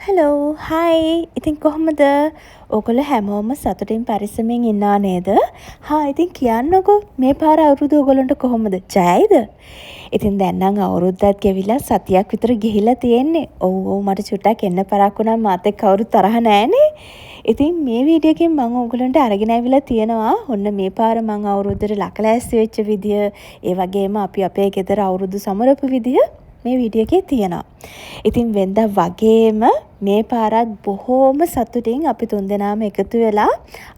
Hello හයි ඉතින් කොහොමද ඔගොල්ලෝ හැමෝම සතුටින් පරිස්සමෙන් ඉන්නවා නේද? ඉතින් කියන්නකෝ මේ පාර අවුරුදු ඔයගොල්ලන්ට කොහොමද? ජයයිද? ඉතින් දැන් නම් අවුරුද්දත් ගෙවිලා සතියක් විතර ගිහිලා තියෙන්නේ. ඔව් මට චුට්ටක් එන්න පරක් වුණා මාත් එක්ක කවුරුත් තරහ නෑනේ. ඉතින් මේ වීඩියෝ එකෙන් මම ඔයගොල්ලන්ට අරගෙන ආවිලා තියෙනවා. ඔන්න මේ පාර මම අවුරුද්දට ලකලෑස්ති වෙච්ච විදිය, ඒ වගේම අපි අපේ ගෙදර අවුරුදු සමරපු විදිය මේ වීඩියෝ එකේ තියෙනවා. ඉතින් වෙනදා වගේම මේ පාරත් බොහෝම සතුටින් අපි තුන්දෙනාම එකතු වෙලා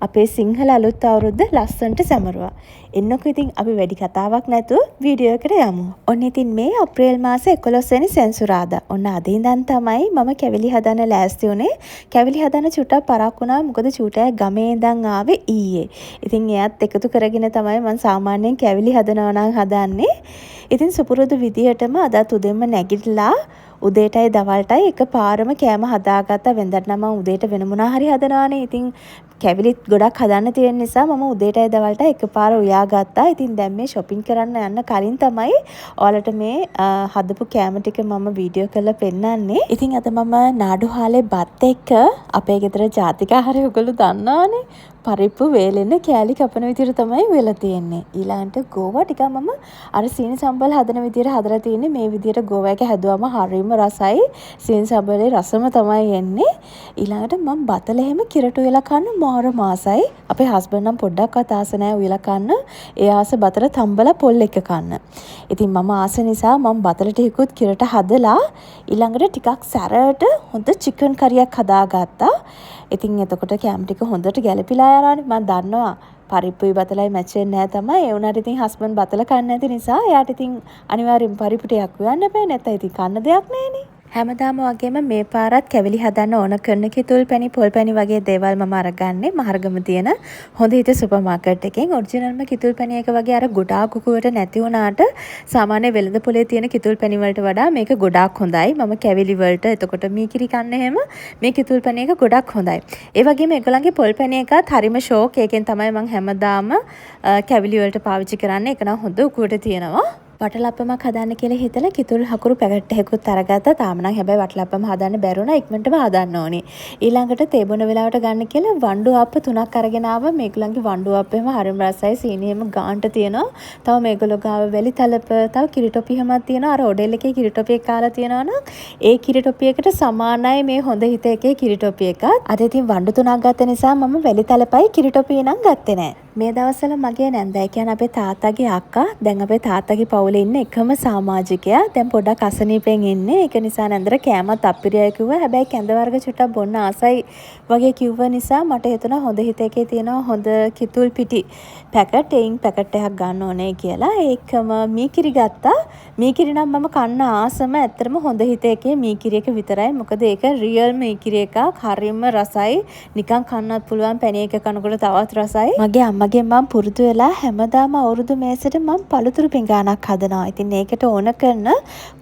අපේ සිංහල අලුත් අවුරුද්ද ලස්සනට සැමරුවා. එන්නකෝ ඉතින් අපි වැඩි කතාවක් නැතුව වීඩියෝ එකට යමු. ඔන්න ඉතින් මේ අප්‍රේල් මාසේ 11 වෙනි සෙන්සුරාදා. ඔන්න අද ඉඳන් තමයි මම කැවිලි හදන්න ලෑස්ති වුණේ. කැවිලි හදන්න චුට්ටක් පරක් වුණා. මොකද චූටයා ගමේ ඉඳන් ආවේ ඊයේ. ඉතින් එයාත් එකතු කරගෙන තමයි මම සාමාන්‍යයෙන් කැවිලි හදනවා නම් හදන්නේ. ඉතින් සුපුරුදු විදියටම අදත් උදෙන්ම නැගිටලා උදේටයි දවල්ටයි එක පාරම කෑම හදාගත්තා. වෙනදට නම් මම උදේට වෙන මොනා හරි හදනවානේ. ඉතින් කැවිලිත් ගොඩක් හදන්න තියෙන නිසා මම උදේටයි දවල්ටයි එකපාර උයාගත්තා. ඉතින් දැන් මේ shopping කරන්න යන්න කලින් තමයි ඔයාලට මේ හදපු කෑම ටික මම වීඩියෝ කරලා පෙන්නන්නේ. ඉතින් අද මම නාඩුහාලේ බත් එක්ක අපේ ගෙදර ජාතික ආහාරය ඔයගොල්ලෝ දන්නවනේ. පරිප්පු වේලෙන්න කෑලි කපන විදිහට තමයි වෙලා තියෙන්නේ. ඊළඟට ගෝවා ටික මම අර සීනි සම්බල් හදන විදිහට හදලා තියෙන්නේ. මේ විදිහට ගෝවා එක හැදුවම හරියම රසයි. සීනි සම්බලේ රසම තමයි එන්නේ. ඊළඟට මම බතල එහෙම කිරටු වෙලා කන්න මාර මාසයි. අපේ හස්බන්ඩ් නම් පොඩ්ඩක්වත් ආස නැහැ උයලා කන්න. ඒ ආස බතල තම්බලා පොල් එක කන්න. ඉතින් මම ආස නිසා මම බතල ටිකකුත් කිරට හදලා ඊළඟට ටිකක් සැරට හොඳ චිකන් කරියක් හදාගත්තා. ඉතින් එතකොට කැම් ටික හොඳට ගැලපිලා යනවානේ. මම දන්නවා පරිප්පුයි බතලයි මැච් වෙන්නේ නැහැ තමයි. ඒ වුණාට ඉතින් හස්බන්ඩ් බතල කන්නේ නැති නිසා එයාට ඉතින් අනිවාර්යෙන් පරිප්පු ටිකක් උයන්න බෑ. නැත්නම් ඉතින් කන්න දෙයක් නැහැනේ. හැමදාම වගේම මේ පාරත් කැවිලි හදන්න ඕන කරන කිතුල් පැණි පොල් පැණි වගේ දේවල් මම අරගන්නේ මහරගම තියෙන හොඳ හිත සුපර් මාකට් එකෙන්. ඔරිජිනල්ම කිතුල් පැණි එක වගේ අර ගොඩාක් කුකුවට නැති වුණාට සාමාන්‍ය වෙළඳ පොලේ තියෙන කිතුල් පැණි වලට වඩා මේක ගොඩාක් හොඳයි. මම කැවිලි වලට එතකොට මීකිරි කන්න එහෙම මේ කිතුල් පැණි එක ගොඩක් හොඳයි. ඒ වගේම ඒගොල්ලන්ගේ පොල් පැණි එකත් හරිම ෂෝක්. ඒකෙන් තමයි මම හැමදාම කැවිලි වලට පාවිච්චි කරන්නේ. ඒක නම් හොඳ උකුවට තියෙනවා. වටලප්පමක් හදන්න කියලා හිතලා කිතුල් හකුරු පැකට් එකකුත් අරගත්තා. තාම නම් හැබැයි වටලප්පම හදන්න බැරුණා. ඉක්මනටම හදන්න ඕනේ. ඊළඟට තේ බොන වෙලාවට ගන්න කියලා වණ්ඩු අප්ප 3ක් අරගෙන ආවා. මේගොල්ලන්ගේ වණ්ඩු අප්පෙම හරිම රසයි. සීනියෙම ගාන්ට තියෙනවා. තව මේගොල්ලෝ ගාව වැලි තලප, තව කිරිටොපි හැමක් තියෙනවා. අර ඔඩෙල් එකේ කිරිටොපි එක කාලා තියෙනවා නම් ඒ කිරිටොපි එකට සමානයි මේ හොඳ හිත එකේ කිරිටොපි එකත්. අද ඉතින් වණ්ඩු 3ක් ගත්ත නිසා මම වැලි තලපයි කිරිටොපි නම් ගත්තේ නෑ. මේ දවස්වල මගේ නැන්දයි කියන්නේ අපේ තාත්තගේ අක්කා. දැන් අපේ තාත්තගේ පවුලේ ඉන්න එකම සමාජිකයා. දැන් පොඩ්ඩක් අසනීපෙන් ඉන්නේ. ඒක නිසා නැන්දර කෑමත් අප්පිරියයි කිව්වා. හැබැයි කැඳ වර්ග චුට්ටක් බොන්න ආසයි වගේ කිව්ව නිසා මට හිතුණා හොඳ හිත එකේ තියෙනවා හොඳ කිතුල් පිටි පැකට්. එයින් පැකට් එකක් ගන්න ඕනේ කියලා. ඒකම මීකිරි ගත්තා. මීකිරි නම් මම කන්න ආසම ඇත්තටම හොඳ හිත එකේ මීකිරි එක විතරයි. මොකද ඒක රියල් මීකිරි එකක්. හරිම රසයි. නිකන් කන්නත් පුළුවන්. පැණි එක කනකොට තවත් රසයි. මගේ මගෙන් මම පුරුදු වෙලා හැමදාම අවුරුදු මේසෙට මම පළතුරු පිඟානක් හදනවා. ඉතින් ඒකට ඕන කරන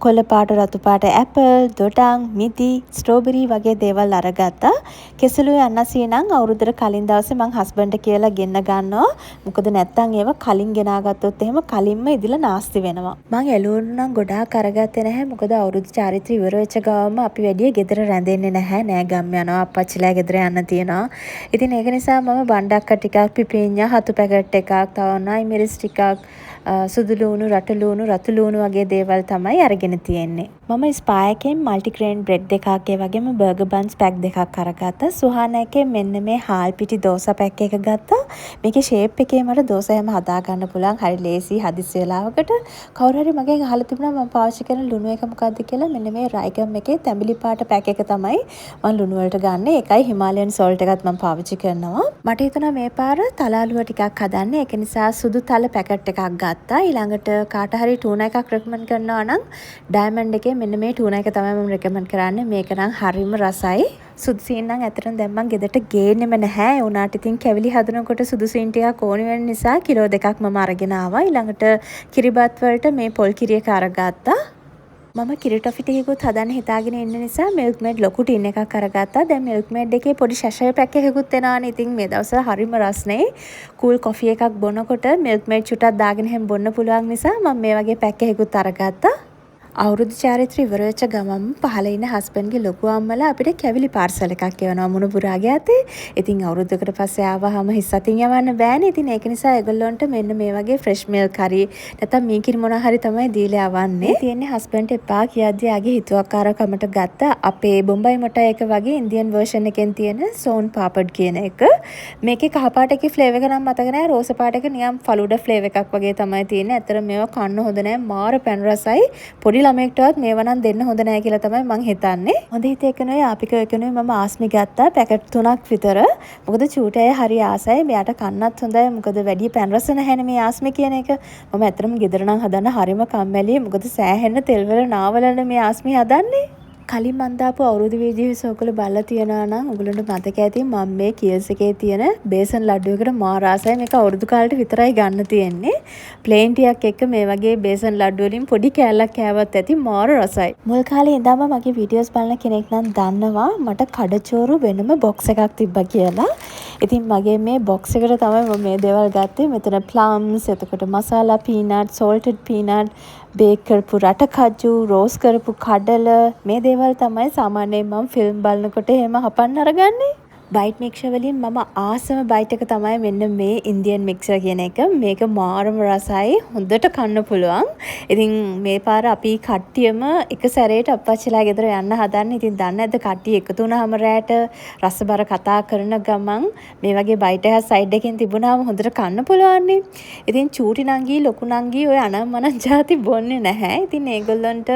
කොළ පාට රතු පාට ඇපල්, දොඩම්, මිදි, ස්ට්‍රෝබෙරි වගේ දේවල් අරගත්තා. කෙසලුවේ අන්නසිය නම් අවුරුද්දට කලින් දවසේ මං හස්බන්ඩ්ට කියලා ගෙන්න ගන්නවා. මොකද නැත්තම් ඒව කලින් ගෙනාගත්තොත් එහෙම කලින්ම ඉදිලා නාස්ති වෙනවා. මං එළවලු නම් ගොඩාක් අරගත්තේ නැහැ. මොකද අවුරුදු චාරිත්‍රය ඉවර වෙච්ච ගමන් අපි වැඩි ගෙදර රැඳෙන්නේ නැහැ. නෑ ගම් යනවා, අප්පච්චිලා ගෙදර යන්න තියෙනවා. ඉතින් ඒක නිසා මම බණ්ඩක්ක ටිකක් පිපිඤ්ඤා හතු පැකට් එකක්, තව නයි මිරිස් ටිකක්, සුදු ලූණු, රට ලූණු, රතු ලූණු වගේ දේවල් තමයි අරගෙන තියෙන්නේ. මම ස්පා එකෙන් මල්ටිග්‍රේන් බ්‍රෙඩ් දෙකක්, ඒ වගේම බර්ගර් බන්ස් පැක් දෙකක් අරගත්තා. සුහානා එකෙන් මෙන්න මේ හාල් පිටි දෝසා පැක් එක ගත්තා. මේකේ ෂේප් එකේ මට දෝසා හැම හදා ගන්න පුළුවන්. හරි ලේසි හදිස්සි වෙලාවකට. කවුරු හරි මගෙන් අහලා තිබුණා මම පාවිච්චි කරන ලුණු එක මොකද්ද කියලා. මෙන්න මේ රයිගම් එකේ තැඹිලි පාට පැක් එක තමයි මම ලුණු වලට ගන්න. ඒකයි හිමාලයන් සෝල්ට් එකත් මම පාවිච්චි කරනවා. මට හිතුණා මේ පාර තලාලුව ටිකක් හදන්න. ඒක නිසා සුදු තල පැකට් එකක් ගත්තා. ඊළඟට කාට හරි ටූනා එකක් රෙකමන්ඩ් කරනවා නම් ඩයමන්ඩ් එකේ මෙන්න මේ ටූනා එක තමයි මම රෙකමන්ඩ් කරන්නේ. මේක නම් හරිම රසයි. සුදු සීන් නම් ඇත්තටම දැන් මම ගෙදරට ගේන්නෙම නැහැ. ඒ උනාට ඉතින් කැවිලි හදනකොට සුදු සීන් ටිකක් ඕනි වෙන නිසා කිලෝ 2ක් මම අරගෙන ආවා. ඊළඟට කිරිබත් වලට මේ පොල් කිරි එක අරගත්තා. මම කිරිටොෆි ටිකකුත් හදන්න හිතාගෙන ඉන්න නිසා මිල්ක් මේඩ් ලොකු ටින් එකක් අරගත්තා. දැන් මිල්ක් මේඩ් එකේ පොඩි ෂැෂේ පැක් එකකුත් එනවානේ. ඉතින් මේ දවස්වල හරිම රස්නේ. කූල් කොෆි එකක් බොනකොට මිල්ක් මේඩ් චුට්ටක් දාගෙන හැම බොන්න පුළුවන් නිසා මම මේ වගේ පැක් එකකුත් අරගත්තා. අවුරුදු චාරිත්‍රය ඉවර වෙච්ච ගමන් පහළ ඉන්න හස්බන්ඩ්ගේ ලොකු අම්මලා අපිට කැවිලි පාර්සල් එකක් ගෙවනවා මුණුපුරාගේ අතේ. ඉතින් අවුරුද්දකට පස්සේ ආවහම හිස් අතින් යවන්න බෑනේ. ඉතින් ඒක නිසා ඒගොල්ලන්ට මෙන්න මේ වගේ ෆ්‍රෙෂ් මිල්ක් හරි නැත්නම් මීකිරි මොනවා හරි තමයි දීලා යවන්නේ. තියෙන්නේ හස්බන්ඩ් එපා කියද්දී ආගේ හිතුවක්කාරකමට ගත්ත අපේ බොම්බයි මොටා එක වගේ ඉන්දියන් වර්ෂන් එකෙන් තියෙන සෝන් පාපඩ් කියන එක. මේකේ කහ පාට එකේ ෆ්ලේවර් එක නම් මතක නෑ. රෝස පාට එක නිකම් ෆලුඩා ෆ්ලේවර් එකක් වගේ තමයි තියෙන්නේ. ඇත්තට මේවා කන්න හොඳ නෑ. මාර පැන් රසයි. පොඩි ළමයෙක්ටවත් මේවා නම් දෙන්න හොඳ නෑ කියලා තමයි මං හිතන්නේ. හොඳ හිතේකනෝයි ආපිකෝ එකනෝයි මම ආස්මි ගත්තා පැකට් 3ක් විතර. මොකද චූටි අය හරි ආසයි. මෙයාට කන්නත් හොඳයි. මොකද වැඩි පැන් රස නැහැනේ මේ ආස්මි කියන එක. මම ඇත්තටම ගෙදර නම් හදන්න හරිම කම්මැලි. මොකද සෑහෙන්න තෙල් වල නාවලනේ මේ ආස්මි හදන්නේ. කලින් මන් දාපු අවුරුදු වීඩියෝ ඔයගොල්ලෝ බලලා තියනවා නම් ඔයගොල්ලන්ට මතක ඇති මම මේ කීල්ස් එකේ තියෙන බේසන් ලඩු එකට මාර ආසයි. මේක අවුරුදු කාලෙට විතරයි ගන්න තියෙන්නේ. ප්ලේන් ටියක් එක්ක මේ වගේ බේසන් ලඩු වලින් පොඩි කෑල්ලක් කෑවත් ඇති මාර රසයි. මුල් කාලේ ඉඳන්ම මගේ වීඩියෝස් බලන කෙනෙක් නම් දන්නවා මට කඩචෝරු වෙනම බොක්ස් එකක් තිබ්බා කියලා. ඉතින් මගේ මේ බොක්ස් එකට තමයි මම මේ දේවල් ගත්තේ. මෙතන ප්ලම්ස්, එතකොට මසාලා පීනට්, සෝල්ටඩ් පීනට්, බේක් කරපු රට කජු, රෝස් කරපු කඩල මේ දේවල් තමයි සාමාන්‍යයෙන් මම ෆිල්ම් බලනකොට එහෙම හපන්න අරගන්නේ. බයිට් මික්සර් වලින් මම ආසම බයිට් එක තමයි මෙන්න මේ ඉන්දියන් මික්සර් කියන එක. මේක මාරම රසයි. හොඳට කන්න පුළුවන්. ඉතින් මේ පාර අපි කට්ටියම එක සැරේට අප්පච්චිලා ගෙදර යන්න හදන්නේ. ඉතින් දන්නේ නැද්ද කට්ටිය එකතු වුණාම රැට රසබර කතා කරන ගමන් මේ වගේ බයිට් එකක් සයිඩ් එකෙන් තිබුණාම හොඳට කන්න පුළුවන් නේ. ඉතින් චූටි නංගි ලොකු නංගි ඔය අනම්මන ಜಾති බොන්නේ නැහැ. ඉතින් ඒගොල්ලන්ට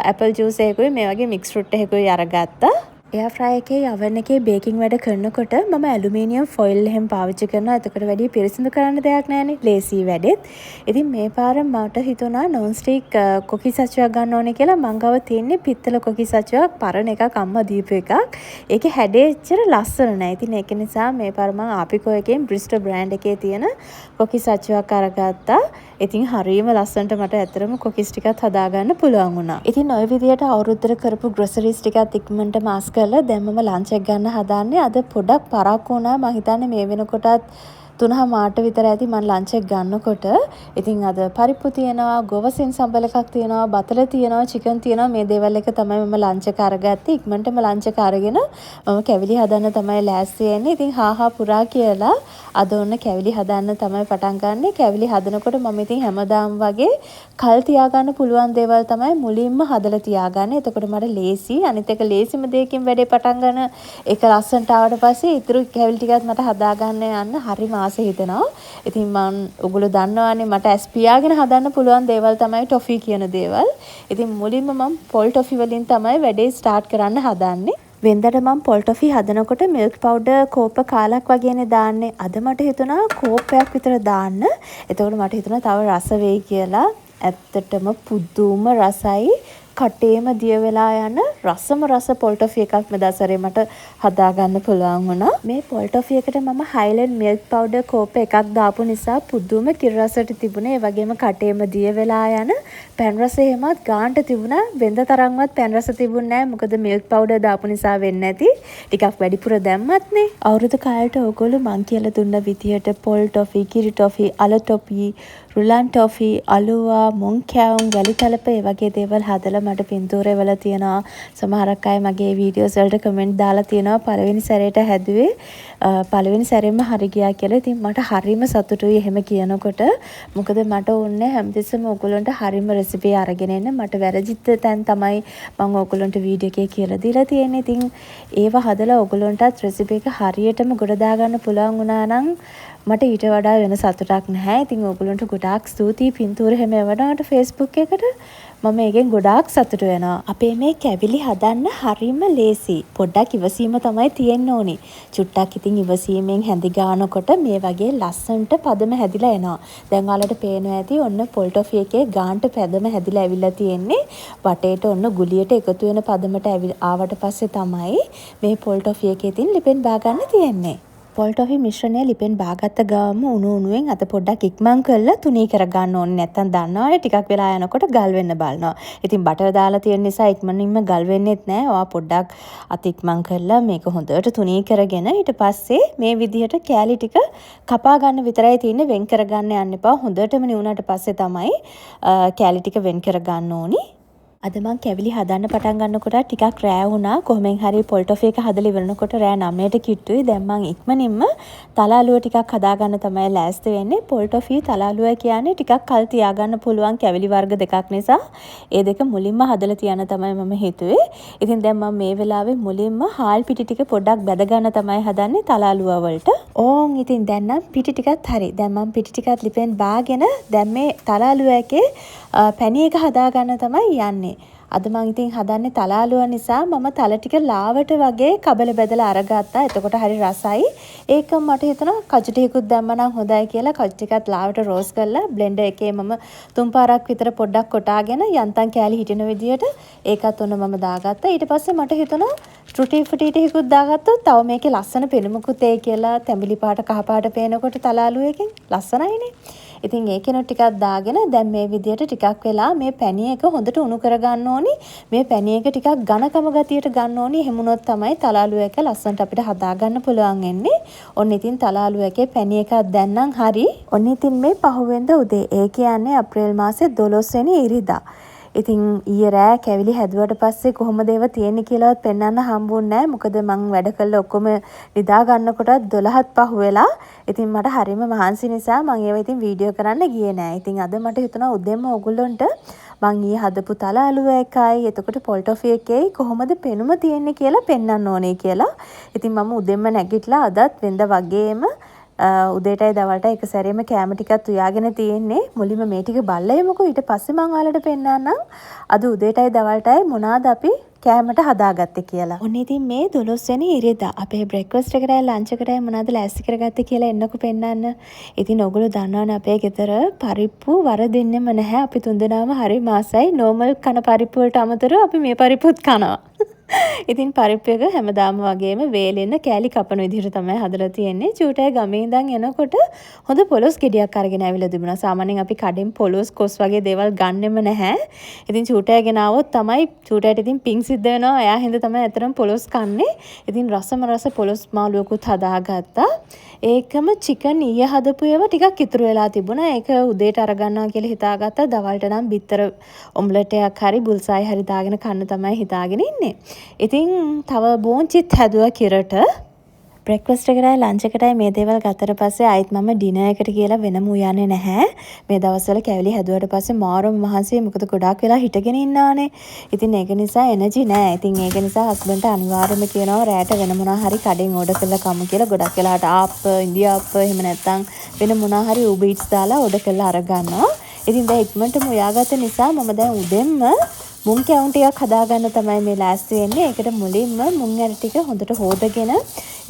ඇපල් ජූස් එකකුයි මේ වගේ මික්ස් ෆෘට් එකකුයි අරගත්තා. එයා ෆ්‍රයි එකේ oven එකේ බේකින් වැඩ කරනකොට මම ඇලුමිනියම් ෆොයිල් එහෙම පාවිච්චි කරනවා. එතකොට වැඩි පිරිසිදු කරන්න දෙයක් නැහැනේ. ලේසි වැඩෙත්. ඉතින් මේ පාර මට හිතුණා non stick කොකිස් අච්චුවක් ගන්න ඕනේ කියලා. මං ගාව තියෙන්නේ පිත්තල කොකිස් අච්චුවක් පරණ එකක් අම්මා දීපු එකක්. ඒකේ හැඩේ එච්චර ලස්සන නැහැ. ඉතින් ඒක නිසා මේ පාර මං ආපිකෝ එකෙන් බ්‍රිස්ටෝ බ්‍රෑන්ඩ් එකේ තියෙන කොකිස් අච්චුවක් අරගත්තා. ඉතින් හරියම ලස්සනට මට ඇත්තටම කොකිස් ටිකක් හදාගන්න පුළුවන් වුණා. ඉතින් ওই විදියට අවුරුද්දට කරපු ග්‍රොසරිස් ටිකත් ඉක්මනට මාස් කරලා දැන් මම ලන්ච් එක ගන්න හදාන්නේ. අද පොඩක් පරක්කු වුණා. මම හිතන්නේ මේ වෙනකොටත් 3:00 විතර ඇති මම ලන්ච් එක ගන්නකොට. ඉතින් අද පරිප්පු තියෙනවා, ගොවසින් සම්බල එකක් තියෙනවා, බතල තියෙනවා, චිකන් තියෙනවා. මේ දේවල් එක තමයි මම ලන්ච් එක අරගත්තේ. ඉක්මනටම ලන්ච් එක අරගෙන මම කැවිලි හදන්න තමයි ලෑස්ති වෙන්නේ. ඉතින් හා පුරා කියලා අද ඔන්න කැවිලි හදන්න තමයි පටන් ගන්නෙ. කැවිලි හදනකොට මම ඉතින් හැමදාම වගේ කල් තියාගන්න පුළුවන් දේවල් තමයි මුලින්ම හදලා තියාගන්නේ. එතකොට මට ලේසි. අනිත් එක ලේසිම දෙයකින් වැඩේ පටන් ගන්න. ඒක ලස්සනට ආවට පස්සේ ඉතුරු කැවිලි ටිකත් මට හදාගන්න යන්න හරිම ආස හිතෙනවා. ඉතින් මම ඔයගොල්ලෝ දන්නවානේ මට ඇස් පියාගෙන හදන්න පුළුවන් දේවල් තමයි ටොෆි කියන දේවල්. ඉතින් මුලින්ම මම පොල් ටොෆි වලින් තමයි වැඩේ ස්ටාර්ට් කරන්න හදන්නේ. වෙන්දට මම පොල් ටොෆි හදනකොට මිල්ක් පවුඩර් කෝප්ප කාලක් වගේනේ දාන්නේ. අද මට හිතුණා කෝප්පයක් විතර දාන්න. එතකොට මට හිතුණා තව රස වෙයි කියලා. ඇත්තටම පුදුම රසයි. කටේම දිය වෙලා යන රසම රස පොල් ටොෆි එකක් මේ දවස්වල මට හදාගන්න පුළුවන් වුණා. මේ පොල් ටොෆි එකට මම හයිලන්ඩ් මිල්ක් පවුඩර් කෝප් එකක් දාපු නිසා පුදුම කිරි රසට තිබුණේ. ඒ වගේම කටේම දිය වෙලා යන පැන් රස එහෙමත් ගාන්ට තිබුණා. වෙන්ද තරම්වත් පැන් රස තිබුණේ නැහැ. මොකද මිල්ක් පවුඩර් දාපු නිසා වෙන්නේ නැති. ටිකක් වැඩිපුර දැම්මත් නේ. අවුරුදු කාලේට ඕගොල්ලෝ මං කියලා දුන්න විදියට පොල් ටොෆි, කිරි ටොෆි, අල ටොෆි, රුලන් ටොෆි, අලුවා, මොන් කැවුම්, වැලිතලප ඒ වගේ දේවල් හදලා මට පින්තූරේ වල තියනවා. සමහරක් අය මගේ වීඩියෝස් වලට කමෙන්ට් දාලා තියෙනවා පළවෙනි සැරේට හැදුවේ පළවෙනි සැරේම හරි ගියා කියලා. ඉතින් මට හරිම සතුටුයි එහෙම කියනකොට. මොකද මට ඕනේ හැමතිස්සෙම ඔයගොල්ලන්ට හරිම රෙසිපි අරගෙන එන්න. මට වැරදිච්ච තැන් තමයි මම ඔයගොල්ලන්ට වීඩියෝ එකේ කියලා දීලා තියෙන්නේ. ඉතින් ඒව හදලා ඔයගොල්ලන්ටත් රෙසිපි එක හරියටම ගොඩ දාගන්න පුළුවන් වුණා නම් මට ඊට වඩා වෙන සතුටක් නැහැ. ඉතින් ඔයගොල්ලන්ට ගොඩාක් ස්තුතියි පින්තූර හැම එවනකට Facebook එකට. මම ඒකෙන් ගොඩාක් සතුටු වෙනවා. අපේ මේ කැවිලි හදන්න හරිම ලේසි. පොඩ්ඩක් ඉවසීම තමයි තියෙන්න ඕනි. චුට්ටක් ඉතින් ඉවසීමෙන් හැඳි ගන්නකොට මේ වගේ ලස්සනට පදම හැදිලා එනවා. දැන් ඔයාලට පේනවා ඇති ඔන්න පොල් ටොෆි එකේ ගාන්ට පදම හැදිලා ඇවිල්ලා තියෙන්නේ. වටේට ඔන්න ගුලියට එකතු වෙන පදමට ආවට පස්සේ තමයි මේ පොල් ටොෆි එකේ තින් ලිපෙන් බා ගන්න තියෙන්නේ. පොල් ටොෆි මිශ්‍රණය ලිපෙන් බාගත්ත ගාම උණු උණුවෙන් අත පොඩ්ඩක් ඉක්මන් කරලා තුනී කරගන්න ඕනේ. නැත්තම් දන්නවනේ ටිකක් වෙලා යනකොට ගල් වෙන්න බලනවා. ඉතින් බටර් දාලා තියෙන නිසා ඉක්මනින්ම ගල් වෙන්නෙත් නැහැ. ඔයා පොඩ්ඩක් අත ඉක්මන් කරලා මේක හොඳට තුනී කරගෙන ඊට පස්සේ මේ විදිහට කෑලි ටික කපා ගන්න විතරයි තියෙන්නේ. වෙන් කරගන්න යන්න එපා. හොඳටම නිවුණාට පස්සේ තමයි කෑලි ටික වෙන් කරගන්න ඕනි. අද මං කැවිලි හදන්න පටන් ගන්නකොට ටිකක් රෑ වුණා. කොහොමෙන් හරි පොල් ටොෆි එක හදලා ඉවරනකොට රෑ 9ට කිට්ටුයි. දැන් මං ඉක්මනින්ම තලාලුව ටිකක් හදාගන්න තමයි ලෑස්ති වෙන්නේ. පොල් ටොෆි තලාලුව කියන්නේ ටිකක් කල් තියාගන්න පුළුවන් කැවිලි වර්ග දෙකක් නිසා ඒ දෙක මුලින්ම හදලා තියන්න තමයි මම හිතුවේ. ඉතින් දැන් මම මේ වෙලාවේ මුලින්ම හාල් පිටි ටික පොඩ්ඩක් බැද ගන්න තමයි හදන්නේ තලාලුව වලට. ඕන් ඉතින් දැන් නම් පිටි ටිකත් හරි. දැන් මම පිටි ටිකත් ලිපෙන් බාගෙන දැන් මේ තලාලුව එකේ පැණි එක හදාගන්න තමයි යන්නේ. අද මං ඉතින් හදන්නේ තලාලුව නිසා මම තල ටික ලාවට වගේ කබල බෙදලා අරගත්තා. එතකොට හරි රසයි. ඒක මට හිතුණා කජු ටිකකුත් දැම්මනම් හොඳයි කියලා කජු ටිකත් ලාවට රෝස් කරලා බ්ලෙන්ඩර් එකේ මම 3 පාරක් විතර පොඩ්ඩක් කොටාගෙන යන්තම් කෑලි හිටින විදියට ඒකත් ඔන්න මම දාගත්තා. ඊට පස්සේ මට හිතුණා ට්‍රුටි ෆුටි ටිකකුත් දාගත්තොත් තව මේකේ ලස්සන පෙනුමකුත් එයි කියලා තැඹිලි පාට කහ පාට පේනකොට තලාලුව එකෙන් ලස්සනයිනේ. ඉතින් ඒකෙනොත් ටිකක් දාගෙන දැන් මේ විදියට ටිකක් වෙලා මේ පැණි එක හොඳට උණු කරගන්න ඕනි. මේ පැණි එක ටිකක් ඝනකම ගතියට ගන්න ඕනි. එහෙම වුණොත් තමයි තලාලුව එක ලස්සනට අපිට හදාගන්න පුළුවන් වෙන්නේ. ඔන්න ඉතින් තලාලුව එකේ පැණි එකක් දැන් නම් හරි. ඔන්න ඉතින් මේ පහුවෙන්ද උදේ. ඒ කියන්නේ අප්‍රේල් මාසේ 12 වෙනි ඉරිදා. ඉතින් ඊයේ රෑ කැවිලි හැදුවට පස්සේ කොහොමද ඒව තියෙන්නේ කියලාවත් පෙන්වන්න හම්බුන්නේ නැහැ. මොකද මං වැඩ කළා ඔක්කොම නිදා ගන්නකොටත් 12ත් පහු වෙලා. ඉතින් මට හරිම මහන්සි නිසා මං ඒව ඉතින් වීඩියෝ කරන්න ගියේ නැහැ. ඉතින් අද මට හිතුණා උදේම ඔයගොල්ලන්ට මං ඊයේ හදපු තලාලුව එකයි එතකොට පොල් ටොෆි එකයි කොහොමද පෙනුම තියෙන්නේ කියලා පෙන්වන්න ඕනේ කියලා. ඉතින් මම උදේම නැගිටලා අදත් වෙනද වගේම උදේටයි දවල්ටයි එක සැරේම කෑම ටිකක් උයාගෙන තියෙන්නේ. මුලින්ම මේ ටික බල්ලා යමුකෝ. ඊට පස්සේ මං ඔයාලට පෙන්නන්නම් අද උදේටයි දවල්ටයි මොනවාද අපි කෑමට හදාගත්තේ කියලා. ඔන්න ඉතින් මේ 12 වෙනි ඉරිදා අපේ බ්‍රෙක්ෆාස්ට් එකටයි ලන්ච් එකටයි මොනවද ලෑස්ති කරගත්තේ කියලා එන්නකෝ පෙන්නන්න. ඉතින් ඔයගොල්ලෝ දන්නවනේ අපේ ගෙදර පරිප්පු වරදින්නෙම නැහැ. අපි තුන්දෙනාම හරි මාසයි නෝමල් කන පරිප්පු වලට අමතරව අපි මේ පරිප්පුත් කනවා. ඉතින් පරිප්පු එක හැමදාම වගේම වේලෙන්න කෑලි කපන විදිහට තමයි හදලා තියෙන්නේ. චූටයි ගමේ ඉඳන් එනකොට හොඳ පොලොස් ගෙඩියක් අරගෙන ආවිලා තිබුණා. සාමාන්‍යයෙන් අපි කඩෙන් පොලොස් කොස් වගේ දේවල් ගන්නෙම නැහැ. ඉතින් චූටයි ගෙනාවොත් තමයි චූටයිට ඉතින් පිං සිද්ධ වෙනවා. එයා හින්දා තමයි අතරම පොලොස් කන්නේ. ඉතින් රසම රස පොලොස් මාළුවකුත් හදාගත්තා. ඒකම චිකන් ඊයේ හදපු ඒවා ටිකක් ඉතුරු වෙලා තිබුණා. ඒක උදේට අරගන්නවා කියලා හිතාගත්තා. දවල්ට නම් බිත්තර ඔම්ලට් එකක් හරි බුල්සායි හරි දාගෙන කන්න තමයි හිතාගෙන ඉන්නේ. ඉතින් තව බෝන්චිත් හැදුවා කිරට. බ්‍රෙක්ෆාස්ට් එකටයි ලන්ච් එකටයි මේ දේවල් ගත්තට පස්සේ ආයෙත් මම ඩිනර් එකට කියලා වෙනම උයන්නේ නැහැ. මේ දවස්වල කැවිලි හැදුවට පස්සේ මාරම මහන්සියි. මොකද ගොඩාක් වෙලා හිටගෙන ඉන්නානේ. ඉතින් ඒක නිසා එනර්ජි නැහැ. ඉතින් ඒක නිසා හස්බන්ඩ්ට අනිවාර්යයෙන්ම කියනවා රැට වෙන මොනවා හරි කඩෙන් ඕඩර් කරලා කමු කියලා. ගොඩක් වෙලාවට ආප් ඉන්දියාප් එහෙම නැත්නම් වෙන මොනවා හරි Uber Eats දාලා ඕඩර් කරලා අරගන්නවා. ඉතින් දැන් ඉක්මනටම උයාගත්ත නිසා මම දැන් උදෙන්ම මුං කැවුම් ටිකක් හදාගන්න තමයි මේ ලෑස්ති වෙන්නේ. ඒකට මුලින්ම මුං ඇට ටික හොඳට හොදගෙන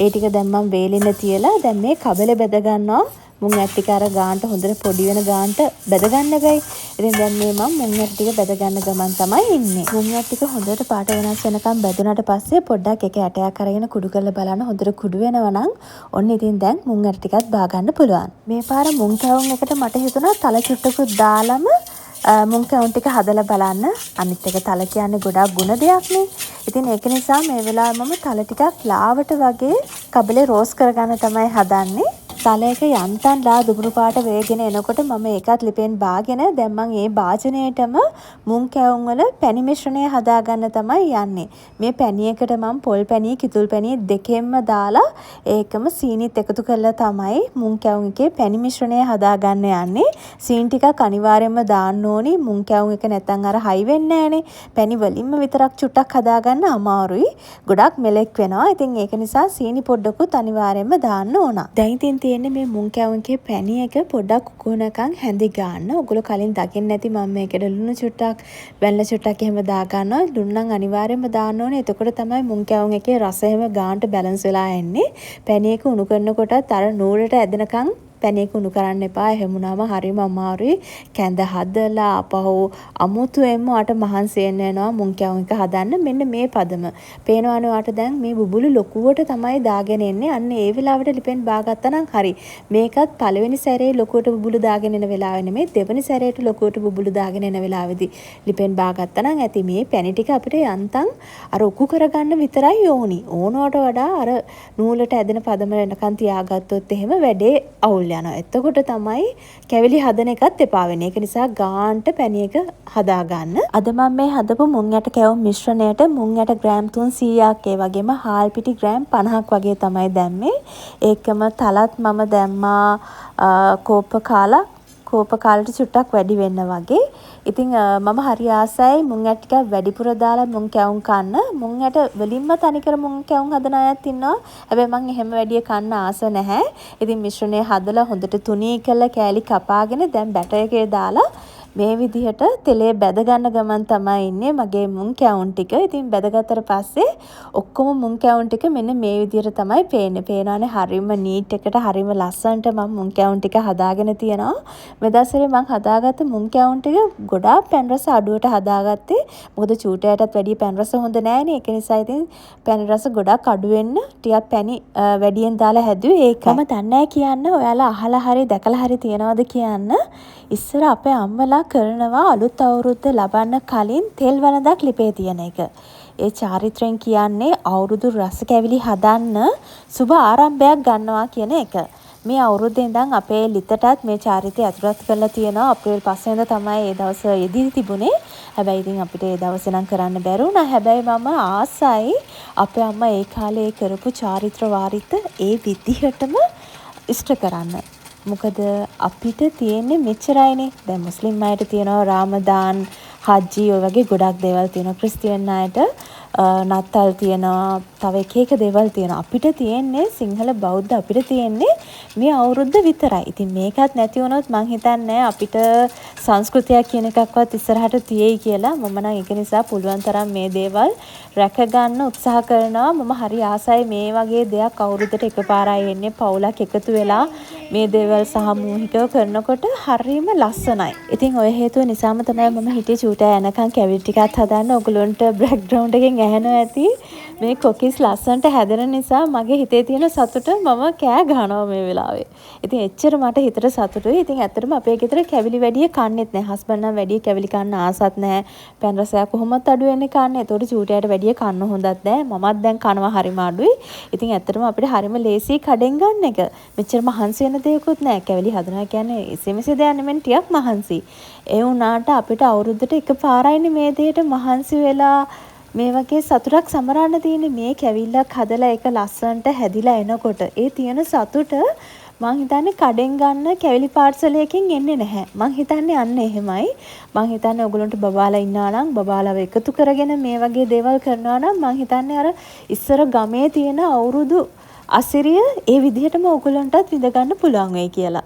ඒ ටික දැන් මම වේලෙන්න තියලා දැන් මේ කබල බෙද ගන්නවා. මුං ඇට ටික අර ගානට හොඳට පොඩි වෙන ගානට බෙද ගන්න බෑ. ඉතින් දැන් මේ මම මුං ඇට ටික බෙද ගන්න ගමන් තමයි ඉන්නේ. මුං ඇට ටික හොඳට පාට වෙනස් වෙනකම් බෙදුනට පස්සේ පොඩ්ඩක් එක ඇටයක් අරගෙන කුඩු කරලා බලන්න හොඳට කුඩු වෙනවා නම් ඔන්න ඉතින් දැන් මුං ඇට ටිකත් බා ගන්න පුළුවන්. මේ පාර මුං කැවුම් එකට මට හිතුණා තල චුට්ටකුත් දාලම මුං කැවුම් ටික හදලා බලන්න. අනිත් එක තල කියන්නේ ගොඩාක් ගුණ දෙයක්නේ. ඉතින් ඒක නිසා මේ වෙලාවේ මම තල ටිකක් ලාවට වගේ කබලේ රෝස් කරගන්න තමයි හදන්නේ. තල එක යන්තම් ලා දුඹුරු පාට වේගෙන එනකොට මම ඒකත් ලිපෙන් බාගෙන දැන් මම ඒ භාජනයේටම මුං කැවුම් වල පැණි මිශ්‍රණය හදාගන්න තමයි යන්නේ. මේ පැණි එකට මම පොල් පැණි කිතුල් පැණි දෙකෙන්ම දාලා ඒකම සීනිත් එකතු කරලා තමයි මුං කැවුම් එකේ පැණි මිශ්‍රණය හදාගන්න යන්නේ. සීන් ටිකක් අනිවාර්යයෙන්ම දාන්න ඕනි. මුං කැවුම් එක නැත්තම් අර හයි වෙන්නේ නැහනේ. පැණි වලින්ම විතරක් චුට්ටක් හදාගන්න අමාරුයි. ගොඩක් මෙලෙක් වෙනවා. ඉතින් ඒක නිසා සීනි පොඩ්ඩකුත් අනිවාර්යයෙන්ම දාන්න ඕන. දැන් ඉතින් මේ මුං කැවුම් එකේ පැණි එක පොඩ්ඩක් උකුණකම් හැඳි ගන්න. ඔයගොල්ලෝ කලින් දකින්න නැති මම මේකට ලුණු චුට්ටක් වැල්ල චුට්ටක් එහෙම දා ගන්නවා. ලුණු නම් අනිවාර්යයෙන්ම දාන්න ඕනේ. එතකොට තමයි මුං කැවුම් එකේ රසය එහෙම ගානට බැලන්ස් වෙලා එන්නේ. පැණි එක උණු කරනකොටත් අර නූලට ඇදෙනකම් පැණි එක උණු කරන්න එපා. එහෙම වුණාම හරිම අමාරුයි. කැඳ හදලා අපහු අමුතුවෙන්ම අට මහන්සි වෙන්න වෙනවා මුං කැවුම් එක හදන්න. මෙන්න මේ පදම. පේනවනේ ඔයාට දැන් මේ බුබුලු ලොකුවට තමයි දාගෙන එන්නේ. අන්න ඒ වෙලාවට ලිපෙන් බාගත්තා නම් හරි. මේකත් පළවෙනි සැරේ ලොකුවට බුබුලු දාගෙන එන වෙලාවෙ නෙමෙයි දෙවෙනි සැරේට ලොකුවට බුබුලු දාගෙන එන වෙලාවේදී ලිපෙන් බාගත්තා නම් ඇති මේ පැණි ටික අපිට යන්තම් අර උකු කරගන්න විතරයි ඕනි. ඕනවට වඩා අර නූලට ඇදෙන පදම වෙනකන් තියාගත්තොත් එහෙම වැඩේ අවුල් වැగిලා යනවා. එතකොට තමයි කැවිලි හදන එකත් එපා වෙන්නේ. ඒක නිසා ගාන්ට පැණි එක හදා ගන්න. අද මම මේ හදපු මුං යට කැවුම් මිශ්‍රණයට මුං යට ග්‍රෑම් 300ක් ඒ වගේම හාල් පිටි ග්‍රෑම් 50ක් වගේ තමයි දැම්මේ. ඒකම තලත් මම දැම්මා කෝප කාලට චුට්ටක් වැඩි වෙන්න වගේ. ඉතින් මම හරි ආසයි මුං යට ටිකක් වැඩිපුර දාලා මුං කැවුම් කන්න. මුං යට වලින්ම තනිකර මුං කැවුම් හදන අයත් ඉන්නවා. හැබැයි මං එහෙම වැඩි කන්න ආස නැහැ. ඉතින් මිශ්‍රණය හදලා හොඳට තුනී කරලා කෑලි කපාගෙන දැන් බැටර් එකේ දාලා මේ විදිහට තෙලේ බැද ගන්න ගමන් තමයි ඉන්නේ මගේ මුං කැවුම් ටික. ඉතින් බැදගත්තට පස්සේ ඔක්කොම මුං කැවුම් ටික මෙන්න මේ විදිහට තමයි පේන්නේ. පේනවානේ හරිම නීට් එකට හරිම ලස්සනට මම මුං කැවුම් ටික හදාගෙන තියෙනවා. මෙදස්සරේ මං හදාගත්ත මුං කැවුම් ටික ගොඩාක් පැන් රස අඩුවට හදාගත්තේ. මොකද චූටයටත් වැඩිය පැන් රස හොඳ නෑනේ. ඒක නිසා ඉතින් පැන් රස ගොඩක් අඩු වෙන්න ටිකක් පැණි වැඩියෙන් දාලා හැදුවේ ඒකයි. මම දන්නේ කියන්න ඔයාලා අහලා හරි දැකලා හරි තියනවද කියන්න. ඉස්සර අපේ අම්මලා කරනවා අලුත් අවුරුද්ද ලබන්න කලින් තෙල් වළඳක් ලිපේ තියන එක. ඒ චාරිත්‍රයෙන් කියන්නේ අවුරුදු රස කැවිලි හදන්න සුබ ආරම්භයක් ගන්නවා කියන එක. මේ අවුරුද්දේ ඉඳන් අපේ ලිතටත් මේ චාරිත්‍රය ඇතුළත් කරලා තියෙනවා. අප්‍රේල් 5 වෙනිදා තමයි ඒ දවස් යෙදී තිබුණේ. හැබැයි ඉතින් අපිට ඒ දවසේ නම් කරන්න බැරි වුණා. හැබැයි මම ආසයි අපේ අම්මා ඒ කාලේ කරපු චාරිත්‍ර වාරිත ඒ විදිහටම ඉෂ්ට කරන්න. මොකද අපිට තියෙන්නේ මෙච්චරයිනේ. දැන් මුස්ලිම් අයට තියෙනවා රාමදාන්, හජ්ජි ඔය වගේ ගොඩක් දේවල් තියෙනවා. ක්‍රිස්තියානි අයට නත්තල් තියෙනවා. තව එක දේවල් තියෙනවා. අපිට තියෙන්නේ සිංහල බෞද්ධ අපිට තියෙන්නේ මේ අවුරුද්ද විතරයි. ඉතින් මේකත් නැති වුණොත් මං හිතන්නේ අපිට සංස්කෘතියක් කියන එකක්වත් ඉස්සරහට තියෙයි කියලා. මම නම් ඒක නිසා පුළුවන් තරම් මේ දේවල් රැක ගන්න උත්සාහ කරනවා. මම හරි ආසයි මේ වගේ දෙයක් අවුරුද්දට එකපාරයි එන්නේ පවුලක් එකතු වෙලා මේ දේවල් සාමූහිකව කරනකොට හරිම ලස්සනයි. ඉතින් ඔය හේතුව නිසාම තමයි මම හිතේ චූටා යනකම් කැවිලි ටිකක් හදන්න. ඔයගලොන්ට බෑග්ග්‍රවුන්ඩ් එකෙන් ඇහෙනවා ඇති මේ කොකිස් ලස්සනට හැදෙන නිසා මගේ හිතේ තියෙන සතුට මම කෑ ගහනවා මේ වෙලාවේ. ඉතින් එච්චර මට හිතට සතුටුයි. ඉතින් ඇත්තටම අපේ ගෙදර කැවිලි වැඩි කන්නෙත් නැහැ. හස්බන්ඩ් නම් වැඩි කැවිලි කන්න ආසත් නැහැ. පැන් රසයක් කොහොමත් අඩු වෙන්නේ කන්නේ. ඒතකොට චූටයට වැඩි කන්න හොඳත් නැහැ. මමත් දැන් කනවා හරිම අඩුයි. ඉතින් ඇත්තටම අපිට හරිම ලේසි කඩෙන් ගන්න එක. මෙච්චර මහන්සි වෙන දෙයක්වත් නැහැ. කැවිලි හදනවා කියන්නේ එසෙමෙසේ දෙයක් නෙමෙයි ටිකක් මහන්සි. ඒ වුණාට අපිට අවුරුද්දට එකපාරයිනේ මේ දෙයට මහන්සි වෙලා මේ වගේ සතුටක් සමරන්න තියෙන්නේ. මේ කැවිල්ලක් හදලා ඒක ලස්සනට හැදිලා එනකොට ඒ තියෙන සතුට මං හිතන්නේ කඩෙන් ගන්න කැවිලි පාර්සලයකින් එන්නේ නැහැ. මං හිතන්නේ අන්න එහෙමයි. මං හිතන්නේ ඔයගලන්ට බබාලා ඉන්නවා නම් බබාලාව එකතු කරගෙන මේ වගේ දේවල් කරනවා නම් මං හිතන්නේ අර ඉස්සර ගමේ තියෙන අවුරුදු අසිරිය ඒ විදිහටම ඔයගලන්ටත් විඳ ගන්න පුළුවන් වෙයි කියලා.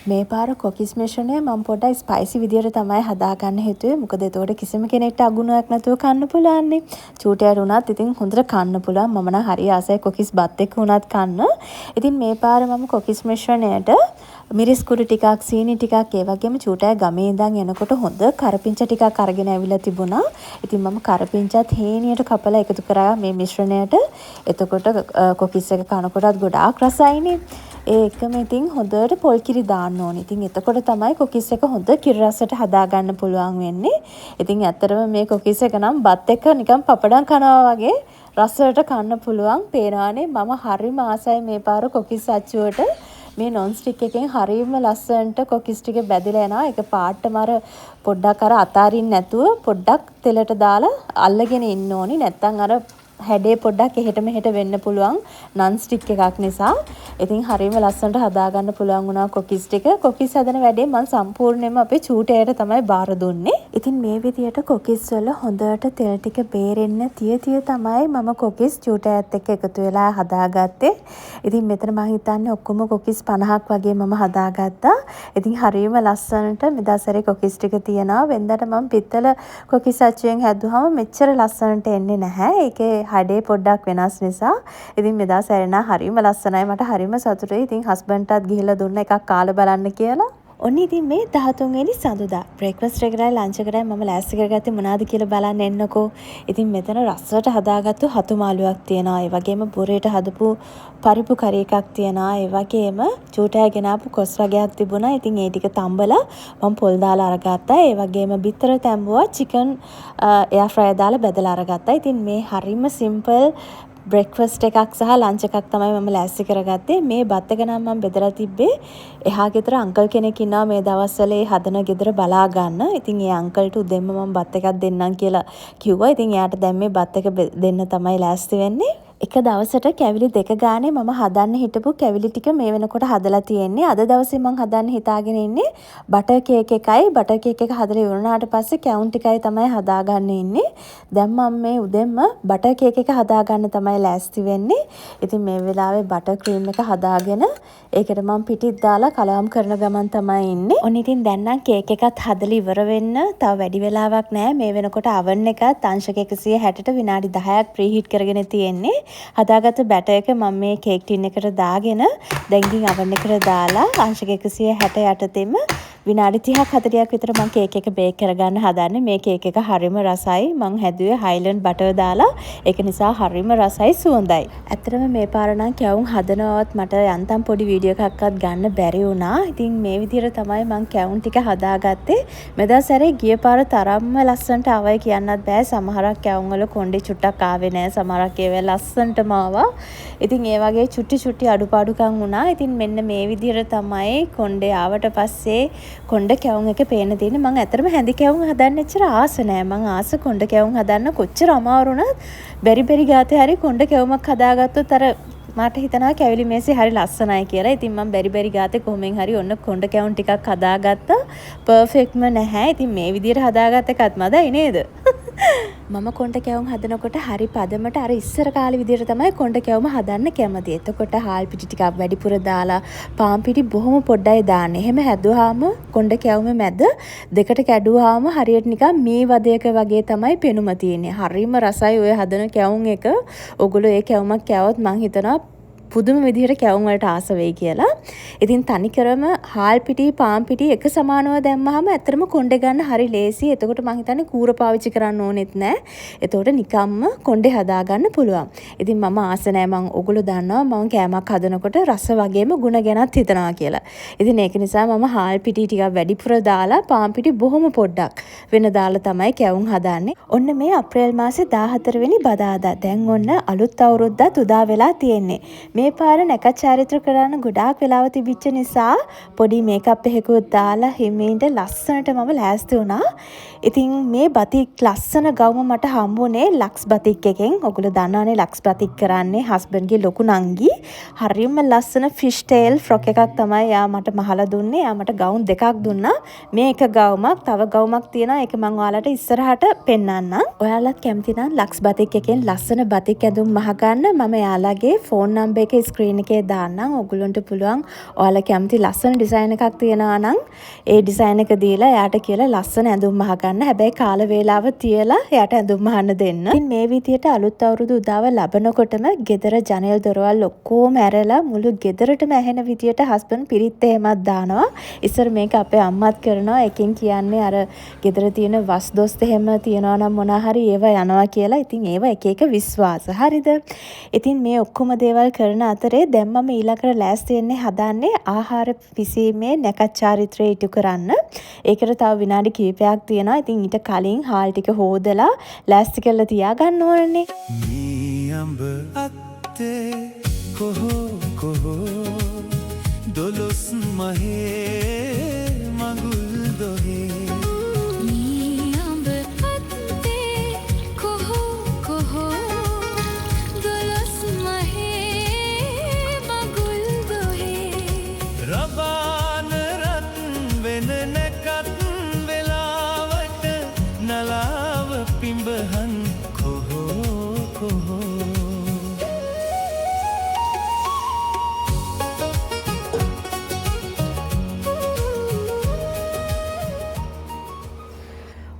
මේ පාර කොකිස් මිශ්‍රණය මම පොඩ්ඩක් ස්පයිසි විදියට තමයි හදාගන්න හිතුවේ. මොකද එතකොට කිසිම කෙනෙක්ට අගුණයක් නැතුව කන්න පුළුවන්නේ. චූටයට උනත් ඉතින් හොඳට කන්න පුළුවන්. මම නම් හරි ආසයි කොකිස් බත් එක්ක උනත් කන්න. ඉතින් මේ පාර මම කොකිස් මිශ්‍රණයට මිරිස් කුඩු ටිකක්, සීනි ටිකක්, ඒ වගේම චූටය ගමේ ඉඳන් එනකොට හොඳ කරපිංච ටිකක් අරගෙන ඇවිල්ලා තිබුණා. ඉතින් මම කරපිංචත් හේනියට කපලා එකතු කරා මේ මිශ්‍රණයට. එතකොට කොකිස් එක කනකොටත් ගොඩාක් රසයිනේ. ඒකම ඉතින් හොඳට පොල් කිරි දාන්න ඕනේ. ඉතින් එතකොට තමයි කොකිස් එක හොඳ කිරි රසට හදාගන්න පුළුවන් වෙන්නේ. ඉතින් ඇත්තටම මේ කොකිස් එක නම් බත් එක්ක නිකන් පපඩම් කනවා වගේ රසයට කන්න පුළුවන්. පේනවානේ මම හරිම ආසයි මේ පාර කොකිස් අච්චුවට. මේ නොන් ස්ටික් එකෙන් හරියම ලස්සනට කොකිස් ටික බැදලා යනවා. ඒක පාටම අර පොඩ්ඩක් අර අතාරින්න නැතුව පොඩ්ඩක් තෙලට දාලා අල්ලගෙන ඉන්න ඕනි. නැත්තම් අර හැඩේ පොඩ්ඩක් එහෙට මෙහෙට වෙන්න පුළුවන් නන් ස්ටික් එකක් නිසා. ඉතින් හරියම ලස්සනට හදාගන්න පුළුවන් වුණා කොකිස් ටික. කොකිස් හදන වැඩේ මම සම්පූර්ණයෙන්ම අපේ චූටයට තමයි බාර දුන්නේ. ඉතින් මේ විදියට කොකිස් වල හොඳට තෙල් ටික බේරෙන්න තිය තමයි මම කොකිස් චූටයත් එක්ක එකතු වෙලා හදාගත්තේ. ඉතින් මෙතන මම හිතන්නේ ඔක්කොම කොකිස් 50ක් වගේ මම හදාගත්තා. ඉතින් හරියම ලස්සනට මෙදාසරේ කොකිස් ටික තියෙනවා. වෙනදාට මම පිත්තල කොකිස් අච්චුවෙන් හැදුවාම මෙච්චර ලස්සනට එන්නේ නැහැ. ඒකේ හැඩේ පොඩ්ඩක් වෙනස් නිසා. ඉතින් මෙදා සැරෙනා හරිම ලස්සනයි. මට හරිම සතුටුයි. ඉතින් හස්බන්ඩ්ටත් ගිහිල්ලා දුන්න එකක් කාලා බලන්න කියලා. ඔන්න ඉතින් මේ 13 වෙනි සඳුදා බ්‍රේක්ෆාස්ට් එකටයි ලන්ච් එකටයි මම ලෑස්ති කරගත්තේ මොනවද කියලා බලන්න එන්නකෝ. ඉතින් මෙතන රස්සට හදාගත්තු හතු මාළුවක් තියෙනවා. ඒ වගේම බොරේට හදපු පරිප්පු කරි එකක් තියෙනවා. ඒ වගේම චූටය ගෙනාපු කොස් වර්ගයක් තිබුණා. ඉතින් ඒ ටික තම්බලා මම පොල් දාලා අරගත්තා. ඒ වගේම බිත්තර තැඹුවා චිකන් එයා ෆ්‍රයි දාලා බෙදලා අරගත්තා. ඉතින් මේ හරිම සිම්පල් බ්‍රෙක්ෆාස්ට් එකක් සහ ලන්ච් එකක් තමයි මම ලෑස්ති කරගත්තේ. මේ බත් එක නම් මම බෙදලා තිබ්බේ එහා ගෙදර අංකල් කෙනෙක් ඉන්නවා මේ දවස්වල ඒ හදන ගෙදර බලා ගන්න. ඉතින් ඒ අංකල්ට උදෙන්ම මම බත් එකක් දෙන්නම් කියලා කිව්වා. ඉතින් එයාට දැන් මේ බත් එක දෙන්න තමයි ලෑස්ති වෙන්නේ. එක දවසට කැවිලි 2 ගානේ මම හදන්න හිටපු කැවිලි ටික මේ වෙනකොට හදලා තියෙන්නේ. අද දවසේ මම හදන්න හිතාගෙන ඉන්නේ බටර් කේක් එකයි. බටර් කේක් එක හදලා ඉවරනාට පස්සේ කැවුන් ටිකයි තමයි හදාගන්න ඉන්නේ. දැන් මම මේ උදෙන්ම බටර් කේක් එක හදාගන්න තමයි ලෑස්ති වෙන්නේ. ඉතින් මේ වෙලාවේ බටර් ක්‍රීම් එක හදාගෙන ඒකට මම පිටිත් දාලා කලවම් කරන ගමන් තමයි ඉන්නේ. ඔන්න ඉතින් දැන් නම් කේක් එකත් හදලා ඉවර වෙන්න තව වැඩි වෙලාවක් නැහැ. මේ වෙනකොට oven එකත් අංශක 160ට විනාඩි 10ක් ප්‍රීහීට් කරගෙන තියෙන්නේ. හදාගත්ත බැටර් එක මම මේ කේක් ටින් එකට දාගෙන දැන් ඉතින් oven එකට දාලා අංශක 160 යටතෙම විනාඩි 30ක් 40ක් විතර මම කේක් එක බේක් කරගන්න හදන්නේ. මේ කේක් එක හරිම රසයි. මම හැදුවේ හයිලන්ඩ් බටර් දාලා. ඒක නිසා හරිම රසයි සුවඳයි. ඇත්තටම මේ පාර නම් කැවුම් හදනවත් මට යන්තම් පොඩි වීඩියෝ එකක්වත් ගන්න බැරි වුණා. ඉතින් මේ විදිහට තමයි මම කැවුම් ටික හදාගත්තේ. මෙදා සැරේ ගිය පාර තරම්ම ලස්සනට ආවයි කියන්නත් බෑ. සමහරක් කැවුම් වල කොණ්ඩේ චුට්ටක් ආවේ නෑ. සමහරක් ඒවා ලස්සනටම ආවා. ඉතින් ඒ වගේ චුට්ටි අඩුපාඩුකම් වුණා. ඉතින් මෙන්න මේ විදිහට තමයි කොණ්ඩේ ආවට පස්සේ කොණ්ඩ කැවුම් එක පේන තියෙන්නේ. මම ඇත්තටම හැඳි කැවුම් හදන්න එච්චර ආස නෑ. මම ආස කොණ්ඩ කැවුම් හදන්න කොච්චර අමාරු වුණත් බැරි ගාතේ හරි කොණ්ඩ කැවුමක් හදාගත්තොත් අර මට හිතනවා කැවිලි මේසේ හරි ලස්සනයි කියලා. ඉතින් මම බැරි ගාතේ කොහොමෙන් හරි ඔන්න කොණ්ඩ කැවුම් ටිකක් හදාගත්තා. පර්ෆෙක්ට්ම නැහැ. ඉතින් මේ විදිහට හදාගත්ත එකත් මදයි නේද? මම කොණ්ඩ කැවුම් හදනකොට හරි පදමට අර ඉස්සර කාලේ විදිහට තමයි කොණ්ඩ කැවුම හදන්න කැමති. එතකොට හාල් පිටි ටිකක් වැඩිපුර දාලා පාන් පිටි බොහොම පොඩ්ඩයි දාන්නේ. එහෙම හැදුවාම කොණ්ඩ කැවුමේ මැද දෙකට කැඩුවාම හරියට නිකන් මේ වදයක වගේ තමයි පෙනුම තියෙන්නේ. හරිම රසයි ඔය හදන කැවුම් එක. ඔගොල්ලෝ ඒ කැවුමක් කෑවොත් මං හිතනවා පුදුම විදිහට කැවුම් වලට ආස වෙයි කියලා. ඉතින් තනිකරම හාල් පිටි පාන් පිටි එක සමානව දැම්මහම ඇත්තටම කොණ්ඩේ ගන්න හරි ලේසි. එතකොට මං හිතන්නේ කූර පාවිච්චි කරන්න ඕනෙත් නෑ. එතකොට නිකම්ම කොණ්ඩේ හදා ගන්න පුළුවන්. ඉතින් මම ආස නෑ මං ඔගොල්ලෝ දන්නවා මම කෑමක් හදනකොට රස වගේම ගුණ ගැනත් හිතනවා කියලා. ඉතින් ඒක නිසා මම හාල් පිටි ටිකක් වැඩිපුර දාලා පාන් පිටි බොහොම පොඩ්ඩක් වෙන දාලා තමයි කැවුම් හදාන්නේ. ඔන්න මේ අප්‍රේල් මාසේ 14 වෙනි බදාදා. දැන් ඔන්න අලුත් අවුරුද්දත් උදා වෙලා තියෙන්නේ. මේ පාර නැකත් චාරිත්‍ර කරන්න ගොඩාක් වෙලාව තිබිච්ච නිසා පොඩි මේකප් එකකුත් දාලා හිමීන්ට ලස්සනට මම ලෑස්ති වුණා. ඉතින් මේ බතික් ලස්සන ගවුම මට හම්බුනේ ලක්ස් බතික් එකෙන්. ඔයගොල්ලෝ දන්නවනේ ලක්ස් බතික් කරන්නේ හස්බන්ඩ්ගේ ලොකු නංගි. හරියම ලස්සන ෆිෂ් ටේල් ෆ්‍රොක් එකක් තමයි යා මට මහලා දුන්නේ. යා මට ගවුම් දෙකක් දුන්නා. මේ එක ගවුමක් තව ගවුමක් තියෙනවා. ඒක මම ඔයාලට ඉස්සරහට පෙන්නන්නම්. ඔයාලත් කැමති නම් ලක්ස් බතික් එකෙන් ලස්සන බතික් ඇඳුම් මහ ගන්න මම යාළගේ ෆෝන් නම්බර් එක ස්ක්‍රීන් එකේ දාන්නම්. ඔයගොල්ලන්ට පුළුවන් ඔයාලා කැමති ලස්සන ඩිසයින් එකක් තියෙනවා නම් ඒ ඩිසයින් එක දීලා එයාට කියලා ලස්සන ඇඳුම් මහ ගන්න. හැබැයි කාල වේලාව තියලා එයාට ඇඳුම් මහන්න දෙන්න. ඉතින් මේ විදියට අලුත් අවුරුදු උදාව ලබනකොටම ගෙදර ජනෙල් දොරවල් ඔක්කොම ඇරලා මුළු ගෙදරටම ඇහෙන විදියට හස්බන්ඩ් පිරිත් එහෙමත් දානවා. ඉස්සර මේක අපේ අම්මත් කරනවා. එකෙන් කියන්නේ අර ගෙදර තියෙන වස් දොස් එහෙම තියනවා නම් මොනවා හරි ඒවා යනවා කියලා. ඉතින් ඒවා එක එක විශ්වාස. හරිද? ඉතින් මේ ඔක්කොම දේවල් කරන අතරේ දැන් මම ඊළඟට ලෑස්ති වෙන්නේ හදන්නේ ආහාර පිසීමේ නැකත් චාරිත්‍රය ඉටු කරන්න. ඒකට තව විනාඩි කිහිපයක් තියෙනවා. ඉතින් ඊට කලින් හාල් ටික හොදලා ලෑස්ති කරලා තියාගන්න ඕනේ. මේ අඹ අත්තේ කොහො කොහො දොලොස් මහේ මඟුල් දොහේ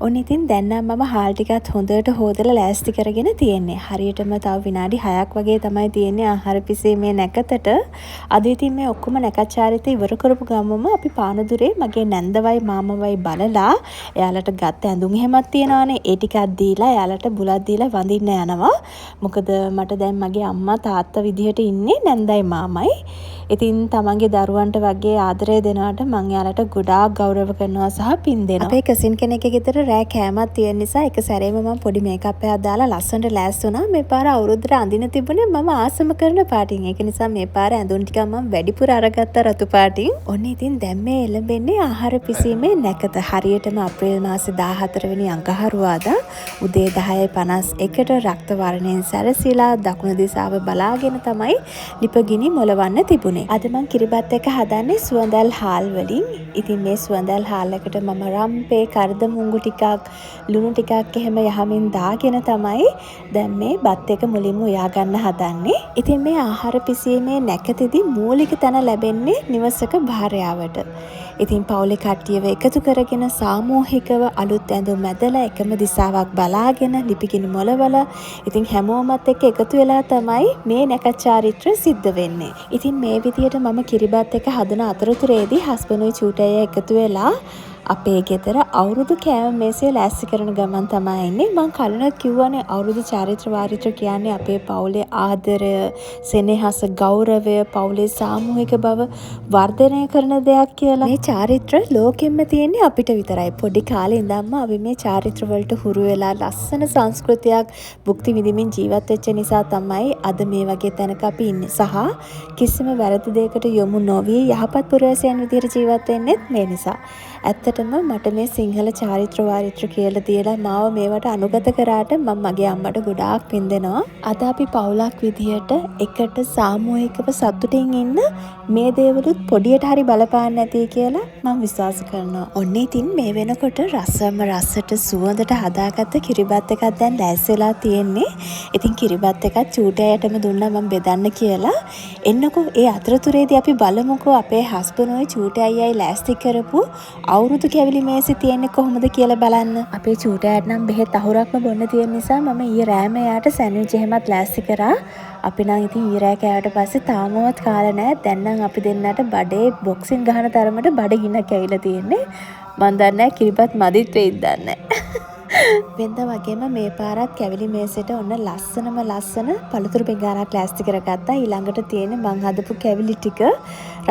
ඔන්න ඉතින් දැන් නම් මම හාල් ටිකත් හොඳට හොදලා ලෑස්ති කරගෙන තියෙන්නේ. හරියටම තව විනාඩි 6ක් වගේ තමයි තියෙන්නේ ආහාර පිසීමේ නැකතට. අද ඉතින් මේ ඔක්කොම නැකත් චාරිත්‍රය ඉවර කරපු ගමම අපි පානදුරේ මගේ නැන්දවයි මාමවයි බලලා එයාලට ගත්ත ඇඳුම් එහෙමත් තියනවානේ. ඒ ටිකක් දීලා එයාලට බුලත් දීලා වඳින්න යනවා. මොකද මට දැන් මගේ අම්මා තාත්තා විදිහට ඉන්නේ නැන්දයි මාමයි. ඉතින් තමන්ගේ දරුවන්ට වගේ ආදරය දෙනවට මං එයාලට ගොඩාක් ගෞරව කරනවා සහ පින් දෙනවා. අපේ කසින් කෙනෙක්ගේ ගෙදර රෑ කෑමක් තියෙන නිසා එක සැරේම මම පොඩි මේකප් එකක් දාලා ලස්සනට ලෑස්ති වුණා. මේ පාර අවුරුද්දට අඳින තිබුණේ මම ආසම කරන පාටින්. ඒක නිසා මේ පාර ඇඳුම් ටික මම වැඩිපුර අරගත්තා රතු පාටින්. ඔන්න ඉතින් දැන් මේ එළඹෙන්නේ ආහාර පිසීමේ නැකත. හරියටම අප්‍රේල් මාසේ 14 වෙනි අඟහරුවාදා උදේ 10:51ට රක්ත වර්ණයෙන් සැරසිලා දකුණු දිශාව බලාගෙන තමයි ලිපගිනි මොලවන්න තිබුණේ. අද මං කිරිබත් එක හදන්නේ සුවඳල් හාල් වලින්. ඉතින් මේ සුවඳල් හාල් එකට මම රම්පේ, කරදමුංගු ටිකක්, ලුණු ටිකක් එහෙම යහමින් දාගෙන තමයි දැන් මේ බත් එක මුලින්ම උයා ගන්න හදන්නේ. ඉතින් මේ ආහාර පිසීමේ නැකතේදී මූලික තැන ලැබෙන්නේ නිවසක භාර්යාවට. ඉතින් පවුලේ කට්ටියව එකතු කරගෙන සාමූහිකව අලුත් ඇඳුම් ඇඳලා එකම දිශාවක් බලාගෙන ලිපිගිනි මොලවල ඉතින් හැමෝමත් එක්ක එකතු වෙලා තමයි මේ නැකත් චාරිත්‍රය සිද්ධ වෙන්නේ. ඉතින් මේ විදියට මම කිරිබත් එක හදන අතරතුරේදී හස්බන්ඩ්යි චූටයි එකතු වෙලා අපේ ගෙදර අවුරුදු කෑම මේසේ ලෑස්ති කරන ගමන් තමයි ඉන්නේ. මං කලිනුත් කිව්වනේ අවුරුදු චාරිත්‍ර වාරිත්‍ර කියන්නේ අපේ පවුලේ ආදරය, සෙනෙහස, ගෞරවය, පවුලේ සාමූහික බව වර්ධනය කරන දෙයක් කියලා. මේ චාරිත්‍ර ලෝකෙම්ම තියෙන්නේ අපිට විතරයි. පොඩි කාලේ ඉඳන්ම අපි මේ චාරිත්‍ර වලට හුරු වෙලා ලස්සන සංස්කෘතියක් භුක්ති විඳින්මින් ජීවත් වෙච්ච නිසා තමයි අද මේ වගේ තැනක අපි ඉන්නේ. සහ කිසිම වැරදි දෙයකට යොමු නොවි යහපත් පුරවැසියන් විදිහට ජීවත් වෙන්නේ මේ නිසා. ඇත්තටම මට මේ සිංහල චාරිත්‍ර වාරිත්‍ර කියලා තියලා මාව මේවට අනුගත කරාට මම මගේ අම්මට ගොඩාක් පින් දෙනවා. අද අපි පවුලක් විදියට එකට සාමූහිකව සතුටින් ඉන්න මේ දේවලුත් පොඩියට හරි බලපාන්න ඇති කියලා මම විශ්වාස කරනවා. ඔන්න ඉතින් මේ වෙනකොට රසම රසට සුවඳට හදාගත්ත කිරිබත් එකක් දැන් ලෑස්තිලා තියෙන්නේ. ඉතින් කිරිබත් එකක් චූටයටම දුන්නා මම බෙදන්න කියලා. එන්නකෝ ඒ අතරතුරේදී අපි බලමුකෝ අපේ හස්බන්ඩ්යි චූටි අයියයි ලෑස්ති කරපු අවුරුදු කැවිලි මේසෙ තියෙන්නේ කොහොමද කියලා බලන්න. අපේ චූටයාට නම් බෙහෙත් අහුරක්ම බොන්න තියෙන නිසා මම ඊයේ රෑම එයාට සෑන්ඩ්විච් එහෙමත් ලෑස්ති කරා. අපි නම් ඉතින් ඊයේ රෑ කෑවට පස්සේ තාමවත් කාලා නැහැ. දැන් නම් අපි දෙන්නට බඩේ බොක්සින් ගහන තරමට බඩගින්නක් ඇවිල්ලා තියෙන්නේ. මන් දන්නේ නැහැ කිරිබත් මදිත් වෙයිද දන්නේ නැහැ. වෙනද වගේම මේ පාරත් කැවිලි මේසෙට ඔන්න ලස්සන පළතුරු බෙගාරක් ලෑස්ති කරගත්තා. ඊළඟට තියෙන්නේ මං හදපු කැවිලි ටික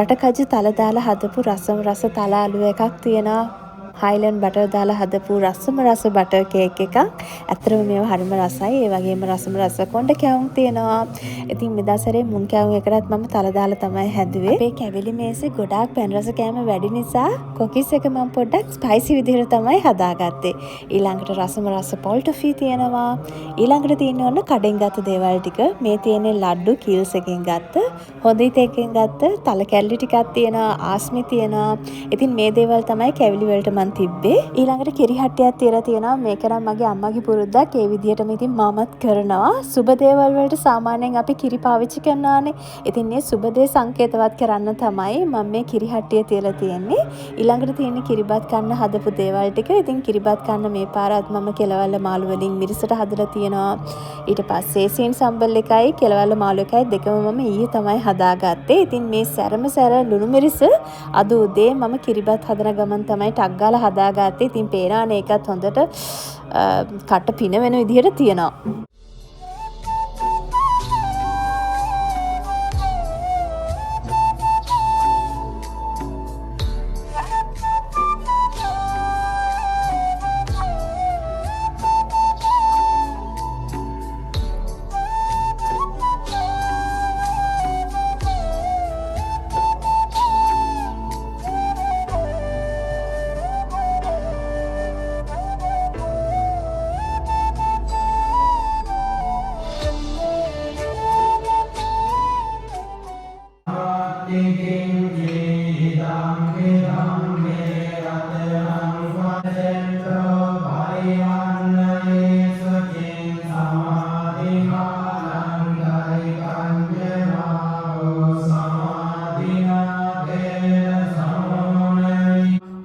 රටකජු තල දාලා හදපු රස තල අලු එකක් තියෙනවා. හයිලන්ඩ් බටර් දාලා හදපු රසම රස බටර් කේක් එකක්. ඇත්තටම මේව හරිම රසයි. ඒ වගේම රසම රස කොණ්ඩ කැවුම් තියෙනවා. ඉතින් මෙදාසරේ මුන් කැවුම් එකටත් මම තල දාලා තමයි හැදුවේ. අපේ කැවිලි මේසේ ගොඩාක් පැන් රස කෑම වැඩි නිසා කොකිස් එක මම පොඩ්ඩක් ස්පයිසි විදිහට තමයි හදාගත්තේ. ඊළඟට රසම රස පොල් ටොෆී තියෙනවා. ඊළඟට තියෙන්නේ ඔන්න කඩෙන් ගත්ත දේවල් ටික. මේ තියෙන්නේ ලඩ්ඩු කීල්ස් එකෙන් ගත්ත, හොඳිත් එකෙන් ගත්ත, තල කැල්ලි ටිකක් තියෙනවා, ආස්මි තියෙනවා. ඉතින් මේ දේවල් තමයි කැවිලි වලට තිබ්බේ. ඊළඟට කිරි හට්ටියක් තියලා තියෙනවා. මේක නම් මගේ අම්මගේ පුරුද්දක්. ඒ විදිහටම ඉතින් මාමත් කරනවා. සුබ දේවල් වලට සාමාන්‍යයෙන් අපි කිරි පාවිච්චි කරනවානේ. ඉතින් මේ සුබ දේ සංකේතවත් කරන්න තමයි මම මේ කිරි හට්ටිය තියලා තියෙන්නේ. ඊළඟට තියෙන්නේ කිරිබත් කන්න හදපු දේවල් ටික. ඉතින් කිරිබත් කන්න මේ පාරත් මම කෙලවල්ල මාළු වලින් මිරිසට හදලා තියෙනවා. ඊට පස්සේ සීන් සම්බල් එකයි කෙලවල්ල මාළු එකයි දෙකම මම ඊයේ තමයි හදාගත්තේ. ඉතින් මේ සැරම සැර ලුණු මිරිස අද උදේ මම කිරිබත් හදන ගමන් තමයි ටක් ගාලා හදාගත්තේ. ඉතින් පේනානේ ඒකත් හොඳට කට පින වෙන විදිහට තියෙනවා.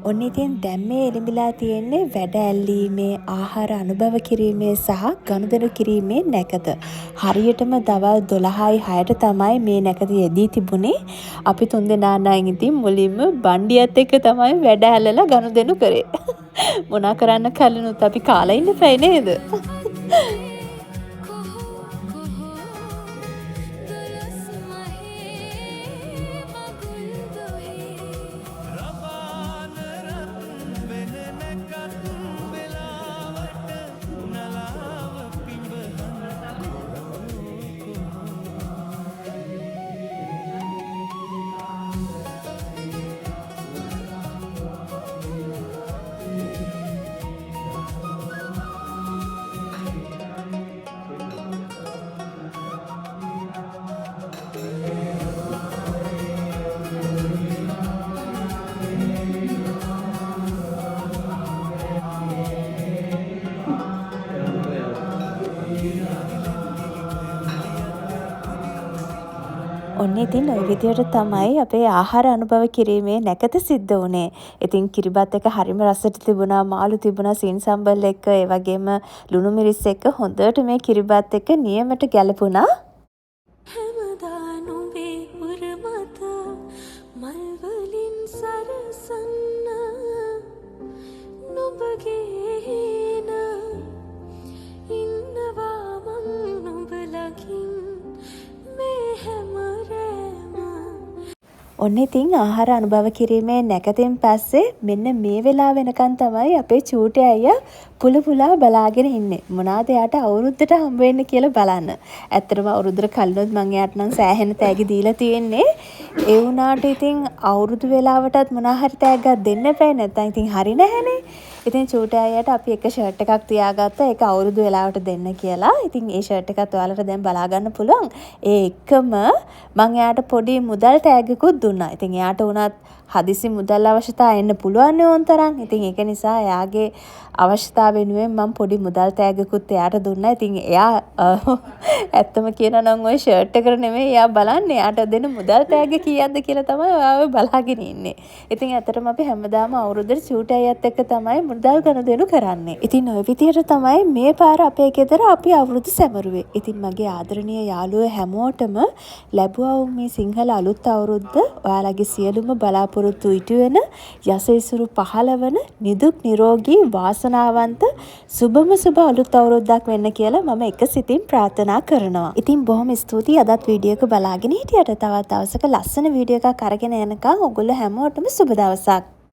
ඔන්න ඉතින් දැන් මේ එළඹිලා තියෙන්නේ වැඩ ඇල්ලීමේ, ආහාර අනුභව කිරීමේ සහ ගනුදෙනු කිරීමේ නැකත. හරියටම දවල් 12යි 6ට තමයි මේ නැකත යෙදී තිබුණේ. අපි තුන්දෙනා නම් ඉතින් මුලින්ම බණ්ඩියත් එක්ක තමයි වැඩ ඇල්ලලා ගනුදෙනු කරේ. මොනා කරන්න කලිනුත් අපි කාලා ඉන්න බෑ නේද? ඔන්න ඉතින් ওই විදියට තමයි අපේ ආහාර අනුභව කිරීමේ නැකත සිද්ධ වුණේ. ඉතින් කිරිබත් එක හරිම රසට තිබුණා, මාළු තිබුණා, සීන් සම්බල් එක්ක, ඒ වගේම ලුණු මිරිස් එක්ක හොඳට මේ කිරිබත් එක නියමට ගැලපුණා. හැමදා නුඹේ උරමත මල් වලින් සරසන්න නුඹගේ හේන ඉන්නවා මං නුඹ ළඟින් මේ හැම රැම. ඔන්න ඉතින් ආහාර අනුභව කිරීමේ නැකතෙන් පස්සේ මෙන්න මේ වෙලාව වෙනකන් තමයි අපේ චූටි අයියා පුලා බලාගෙන ඉන්නේ. මොනවාද එයාට අවුරුද්දට හම්බ වෙන්නේ කියලා බලන්න. ඇත්තටම අවුරුද්දට කලිනුත් මම එයාට නම් සෑහෙන තෑගි දීලා තියෙන්නේ. ඒ වුණාට ඉතින් අවුරුදු වෙලාවටත් මොනවා හරි තෑග්ගක් දෙන්න එපා. නැත්නම් ඉතින් හරි නැහැනේ. ඉතින් චූටි අයියාට අපි එක ෂර්ට් එකක් තියාගත්තා. ඒක අවුරුදු වෙලාවට දෙන්න කියලා. ඉතින් ඒ ෂර්ට් එකත් ඔයාලට දැන් බලා ගන්න පුළුවන්. ඒ එක්කම මම එයාට පොඩි මුදල් තෑග්ගකුත් දුන්නා. ඉතින් එයාට උනත් හදිසි මුදල් අවශ්‍යතා එන්න පුළුවන් ඕන තරම්. ඉතින් ඒක නිසා එයාගේ අවශ්‍යතාව වෙනුවෙන් මම පොඩි මුදල් තෑග්ගකුත් එයාට දුන්නා. ඉතින් එයා ඇත්තම කියනවා නම් ওই ෂර්ට් එකට නෙමෙයි එයා බලන්නේ එයාට දෙන මුදල් තෑග්ග කීයක්ද කියලා තමයි ඔයාව බලාගෙන ඉන්නේ. ඉතින් ඇත්තටම අපි හැමදාම අවුරුද්දට චූටි අයියත් එක්ක තමයි මුදල් ගනුදෙනු කරන්නේ. ඉතින් ওই විදියට තමයි මේ පාර අපේ ගෙදර අපි අවුරුදු සැමරුවේ. ඉතින් මගේ ආදරණීය යාළුවෝ හැමෝටම ලැබුවා වූ මේ සිංහල අලුත් අවුරුද්ද ඔයාලගේ සියලුම බලාපොරොත්තු ඉටු වෙන යසෙසුරු පහළ වන නිදුක් නිරෝගී වාසනාවන්ත සුබම සුබ අලුත් අවුරුද්දක් වෙන්න කියලා මම එක සිතින් ප්‍රාර්ථනා කරනවා. ඉතින් බොහොම ස්තුතියි අදත් වීඩියෝ එක බලාගෙන හිටියට. තවත් දවසක ලස්සන වීඩියෝ එකක් අරගෙන එනකම් ඔයගොල්ලෝ හැමෝටම සුබ දවසක්.